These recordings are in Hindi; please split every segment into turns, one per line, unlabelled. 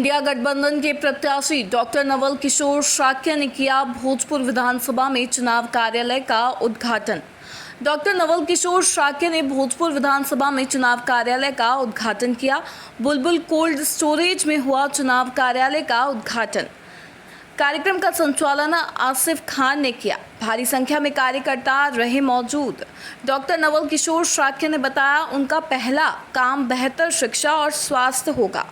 इंडिया गठबंधन के प्रत्याशी डॉक्टर नवल किशोर शाक्य ने किया भोजपुर विधानसभा में चुनाव कार्यालय का उद्घाटन। डॉक्टर नवल किशोर शाक्य ने भोजपुर विधानसभा में चुनाव कार्यालय का उद्घाटन किया। बुलबुल कोल्ड स्टोरेज में हुआ चुनाव कार्यालय का उद्घाटन। कार्यक्रम का संचालन आसिफ खान ने किया। भारी संख्या में कार्यकर्ता रहे मौजूद। डॉक्टर नवल किशोर शाक्य ने बताया उनका पहला काम बेहतर शिक्षा और स्वास्थ्य होगा।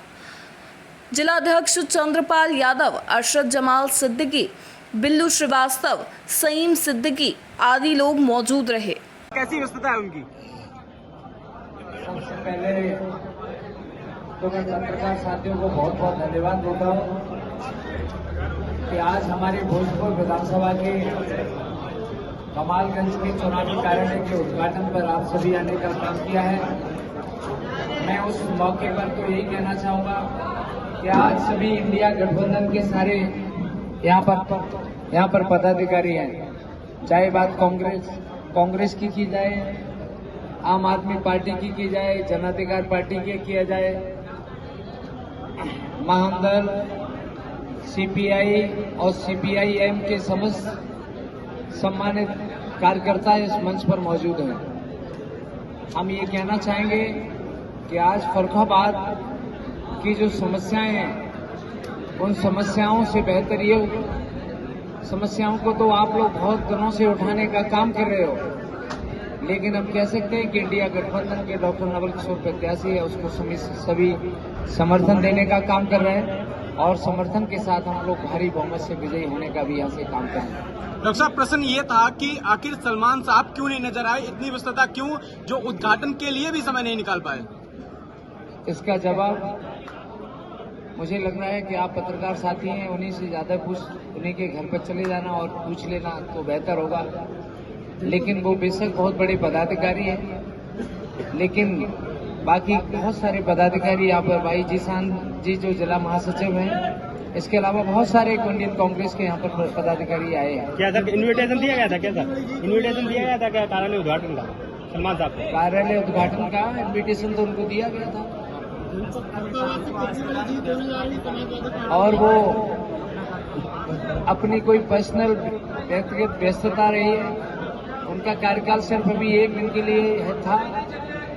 जिला अध्यक्ष चंद्रपाल यादव, अरशद जमाल सिद्दीकी, बिल्लू श्रीवास्तव, सईम सिद्दीकी आदि लोग मौजूद रहे।
कैसी व्यस्तता है उनकी?
सबसे पहले तो मैं पत्रकार साथियों को बहुत बहुत धन्यवाद देता हूँ कि आज हमारे भोजपुर विधानसभा के कमालगंज के चुनावी कार्यालय के उद्घाटन पर आप सभी आने का काम किया है। मैं उस मौके पर तो यही कहना चाहूँगा कि आज सभी इंडिया गठबंधन के सारे यहाँ पर पदाधिकारी हैं। चाहे बात कांग्रेस की जाए, आम आदमी पार्टी की जाए, जन अधिकार पार्टी की किया जाए, महादल, सीपीआई और सीपीआईएम के समस्त सम्मानित कार्यकर्ता इस मंच पर मौजूद हैं। हम ये कहना चाहेंगे कि आज फर्रुखाबाद की जो समस्याएं हैं, उन समस्याओं से बेहतर ये समस्याओं को तो आप लोग बहुत दिनों से उठाने का काम कर रहे हो, लेकिन हम कह सकते हैं कि इंडिया गठबंधन के डॉक्टर नवल किशोर प्रत्याशी है, उसको सभी समर्थन देने का काम कर रहे हैं और समर्थन के साथ हम लोग भारी बहुमत से विजयी होने का भी यहाँ से काम कर रहे हैं।
डॉक्टर साहब, प्रश्न ये था कि आखिर सलमान साहब क्यों नहीं नजर आए? इतनी व्यस्तता क्यों, जो उद्घाटन के लिए भी समय नहीं निकाल पाए?
इसका जवाब मुझे लग रहा है कि आप पत्रकार साथी हैं, उन्हीं से ज्यादा उन्हीं के घर पर चले जाना और पूछ लेना तो बेहतर होगा। लेकिन वो बेशक बहुत बड़े पदाधिकारी हैं, लेकिन बाकी बहुत सारे पदाधिकारी यहाँ पर भाई जीसान जी जो जिला महासचिव हैं, इसके अलावा बहुत सारे इंडियन कांग्रेस के यहाँ पर पदाधिकारी आए हैं।
क्या सर इन्विटेशन दिया गया था? क्या सर इन्विटेशन दिया गया था क्या कार्यालय उद्घाटन का? सलमान साहब को कार्यालय उद्घाटन का इन्विटेशन तो उनको दिया गया था और वो अपनी कोई पर्सनल व्यक्तिगत व्यस्तता रही है। उनका कार्यकाल सिर्फ अभी 1 दिन के लिए था,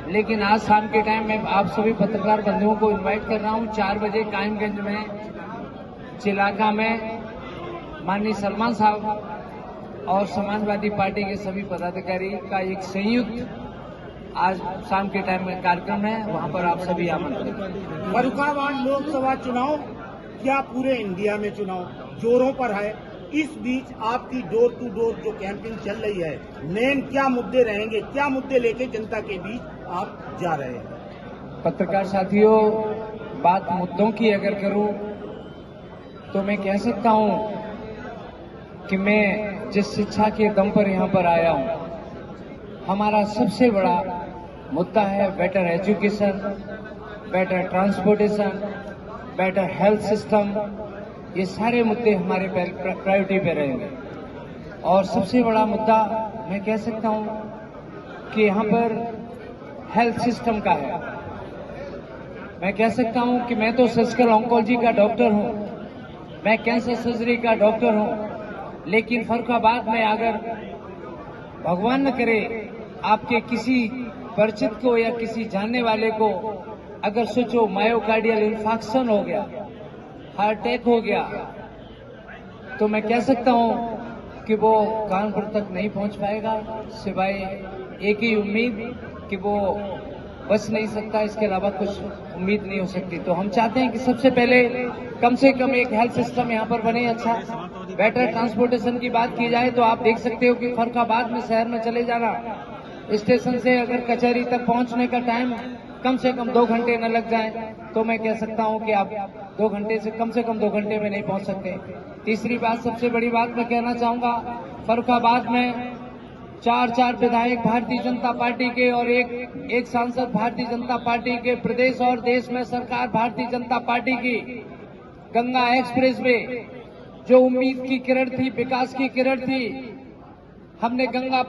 लेकिन आज शाम के टाइम में आप सभी पत्रकार बंधुओं को इनवाइट कर रहा हूं। 4 बजे कायमगंज में चिलाका में माननीय सलमान साहब और समाजवादी पार्टी के सभी पदाधिकारी का एक संयुक्त आज शाम के टाइम में कार्यक्रम है, वहां पर आप सभी आमंत्रित हैं।
फर्रुखाबाद लोकसभा चुनाव क्या पूरे इंडिया में चुनाव जोरों पर है। इस बीच आपकी डोर टू डोर जो कैंपेन चल रही है, मेन क्या मुद्दे रहेंगे, क्या मुद्दे लेके जनता के बीच आप जा रहे हैं?
पत्रकार साथियों, बात मुद्दों की अगर करूं तो मैं कह सकता हूं कि मैं जिस शिक्षा के दम पर यहां पर आया हूं, हमारा सबसे बड़ा मुद्दा है better education, better transportation, better health system. ये सारे मुद्दे हमारे प्रायोरिटी पे रहेंगे और सबसे बड़ा मुद्दा मैं कह सकता हूं कि यहाँ पर हेल्थ सिस्टम का है। मैं कह सकता हूं कि मैं तो सर्जिकल ऑन्कोलॉजी का डॉक्टर हूं, मैं कैंसर सर्जरी का डॉक्टर हूं, लेकिन फर्रुखाबाद में अगर भगवान न करे आपके किसी परिचित को या किसी जानने वाले को अगर सोचो मायोकार्डियल इंफाक्शन हो गया, हार्ट अटैक हो गया, तो मैं कह सकता हूं कि वो कानपुर तक नहीं पहुंच पाएगा, सिवाय एक ही उम्मीद कि वो बच नहीं सकता, इसके अलावा कुछ उम्मीद नहीं हो सकती। तो हम चाहते हैं कि सबसे पहले कम से कम एक हेल्थ सिस्टम यहाँ पर बने, अच्छा बेटर ट्रांसपोर्टेशन की बात की जाए तो आप देख सकते हो कि फर्रुखाबाद में शहर में चले जाना, स्टेशन से अगर कचहरी तक पहुंचने का टाइम कम से कम 2 घंटे न लग जाए तो मैं कह सकता हूं कि आप 2 घंटे से कम 2 घंटे में नहीं पहुंच सकते। तीसरी बात, सबसे बड़ी बात मैं कहना चाहूंगा, फर्रुखाबाद में 4 विधायक भारतीय जनता पार्टी के और एक सांसद भारतीय जनता पार्टी के, प्रदेश और देश में सरकार भारतीय जनता पार्टी की। गंगा एक्सप्रेस में जो उम्मीद की किरण थी, विकास की किरण थी, हमने गंगा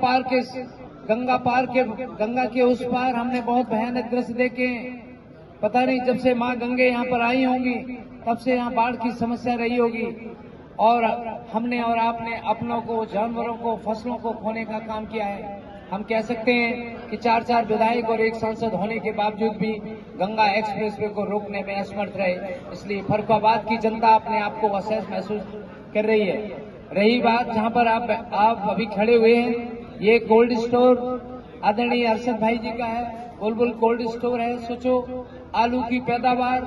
के उस पार हमने बहुत भयानक दृश्य देखे। पता नहीं जब से मां गंगे यहाँ पर आई होंगी
तब से यहाँ बाढ़ की समस्या रही होगी और हमने और आपने अपनों को, जानवरों को, फसलों को खोने का काम किया है। हम कह सकते हैं कि 4 विधायक और 1 सांसद होने के बावजूद भी गंगा एक्सप्रेसवे को रोकने में असमर्थ रहे। इसलिए फर्रुखाबाद की जनता अपने आप को असहज महसूस कर रही है। रही बात जहां पर आप अभी खड़े हुए हैं, ये कोल्ड स्टोर आदरणीय अरशद भाई जी का है, बुलबुल कोल्ड स्टोर है। सोचो, आलू की पैदावार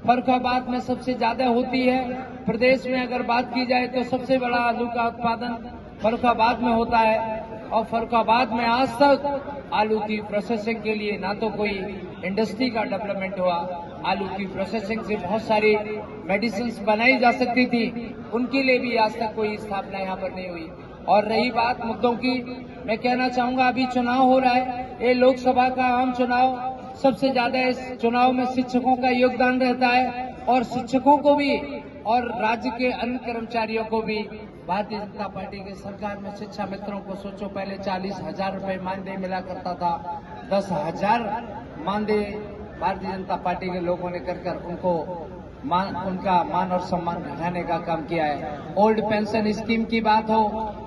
फर्रुखाबाद में सबसे ज्यादा होती है। प्रदेश में अगर बात की जाए तो सबसे बड़ा आलू का उत्पादन फर्रुखाबाद में होता है और फर्रुखाबाद में आज तक आलू की प्रोसेसिंग के लिए ना तो कोई इंडस्ट्री का डेवलपमेंट हुआ। आलू की प्रोसेसिंग से बहुत सारी मेडिसिन बनाई जा सकती थी, उनके लिए भी आज तक कोई स्थापना यहाँ पर नहीं हुई। और रही बात मुद्दों की, मैं कहना चाहूंगा अभी चुनाव हो रहा है, ये लोकसभा का आम चुनाव, सबसे ज्यादा इस चुनाव में शिक्षकों का योगदान रहता है और शिक्षकों को भी और राज्य के अन्य कर्मचारियों को भी भारतीय जनता पार्टी की सरकार में शिक्षा मित्रों को सोचो, पहले 40,000 रुपए मानदेय मिला करता था, 10,000 मानदेय भारतीय जनता पार्टी के लोगों ने कर उनको उनका मान और सम्मान घटाने का काम किया है। ओल्ड पेंशन स्कीम की बात हो,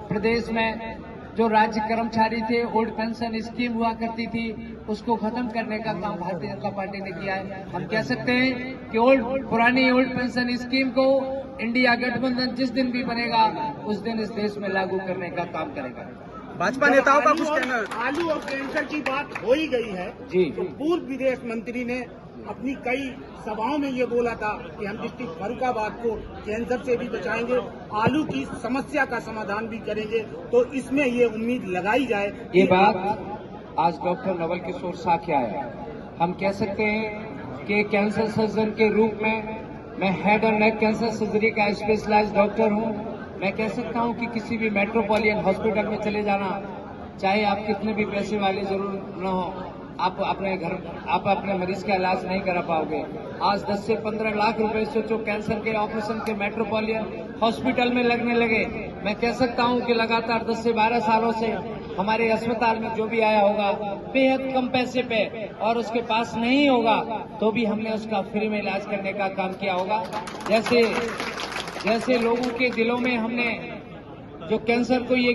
प्रदेश में जो राज्य कर्मचारी थे, ओल्ड पेंशन स्कीम हुआ करती थी, उसको खत्म करने का काम भारतीय जनता पार्टी ने किया है। हम कह सकते हैं कि पुरानी ओल्ड पेंशन स्कीम को इंडिया गठबंधन जिस दिन भी बनेगा उस दिन इस देश में लागू करने का काम करेगा।
भाजपा नेताओं का कुछ कहना है?
आलू और कैंसर की बात हो ही गई है
जी।
तो पूर्व विदेश मंत्री ने अपनी कई सभाओं में ये बोला था कि हम डिस्ट्रिक्ट फर्रुखाबाद को कैंसर से भी बचाएंगे, आलू की समस्या का समाधान भी करेंगे। तो इसमें ये उम्मीद लगाई जाए।
ये बात आज डॉक्टर नवल किशोर साख्या है। हम कह सकते हैं कि कैंसर सर्जन के रूप में मैं हेड और नेक कैंसर सर्जरी का स्पेशलाइज्ड डॉक्टर हूं। मैं कह सकता हूं कि किसी भी मेट्रोपॉलिटन हॉस्पिटल में चले जाना, चाहे आप कितने भी पैसे वाले जरूर न हो, आप अपने मरीज का इलाज नहीं करा पाओगे। आज 10 से 15 लाख रुपए सोचो कैंसर के ऑपरेशन के मेट्रोपॉलिटन हॉस्पिटल में लगने लगे। मैं कह सकता हूं कि लगातार 10 से 12 सालों से हमारे अस्पताल में जो भी आया होगा बेहद कम पैसे पे, और उसके पास नहीं होगा तो भी हमने उसका फ्री में इलाज करने का काम किया होगा। जैसे लोगों के दिलों में हमने जो कैंसर को ये